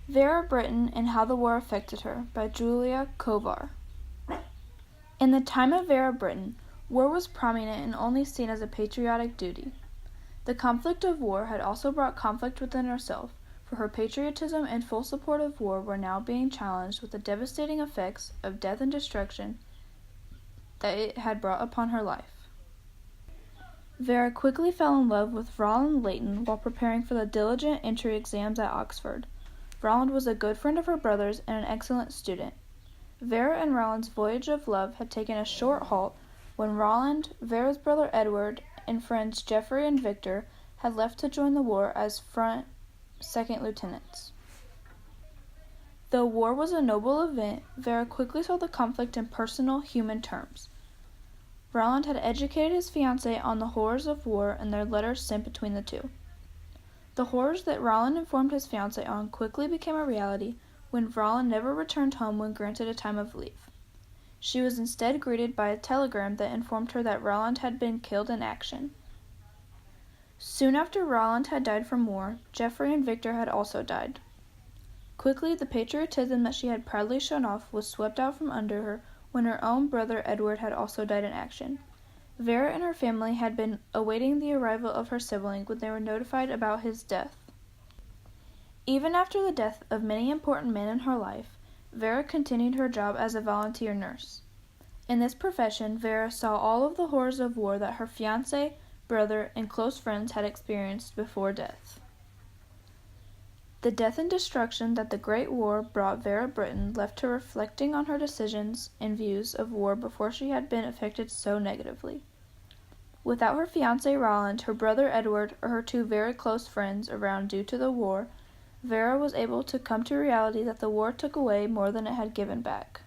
Vera Brittain and How the War Affected Her by Julia Kovar. In the time of Vera Brittain, war was prominent and only seen as a patriotic duty. The conflict of war had also brought conflict within herself, for her patriotism and full support of war were now being challenged with the devastating effects of death and destruction that it had brought upon her life. Vera quickly fell in love with Roland Leighton while preparing for the diligent entry exams at Oxford. Roland was a good friend of her brother's and an excellent student. Vera and Roland's voyage of love had taken a short halt when Roland, Vera's brother Edward, and friends Geoffrey and Victor had left to join the war as front second lieutenants. Though war was a noble event, Vera quickly saw the conflict in personal, human terms. Roland had educated his fiancée on the horrors of war in their letters sent between the two. The horrors that Roland informed his fiancée on quickly became a reality when Roland never returned home when granted a time of leave. She was instead greeted by a telegram that informed her that Roland had been killed in action. Soon after Roland had died from war, Geoffrey and Victor had also died. Quickly, the patriotism that she had proudly shown off was swept out from under her when her own brother Edward had also died in action. Vera and her family had been awaiting the arrival of her sibling when they were notified about his death. Even after the death of many important men in her life, Vera continued her job as a volunteer nurse. In this profession, Vera saw all of the horrors of war that her fiancé, brother, and close friends had experienced before death. The death and destruction that the Great War brought Vera Brittain left her reflecting on her decisions and views of war before she had been affected so negatively. Without her fiancé Roland, her brother Edward, or her two very close friends around due to the war, Vera was able to come to reality that the war took away more than it had given back.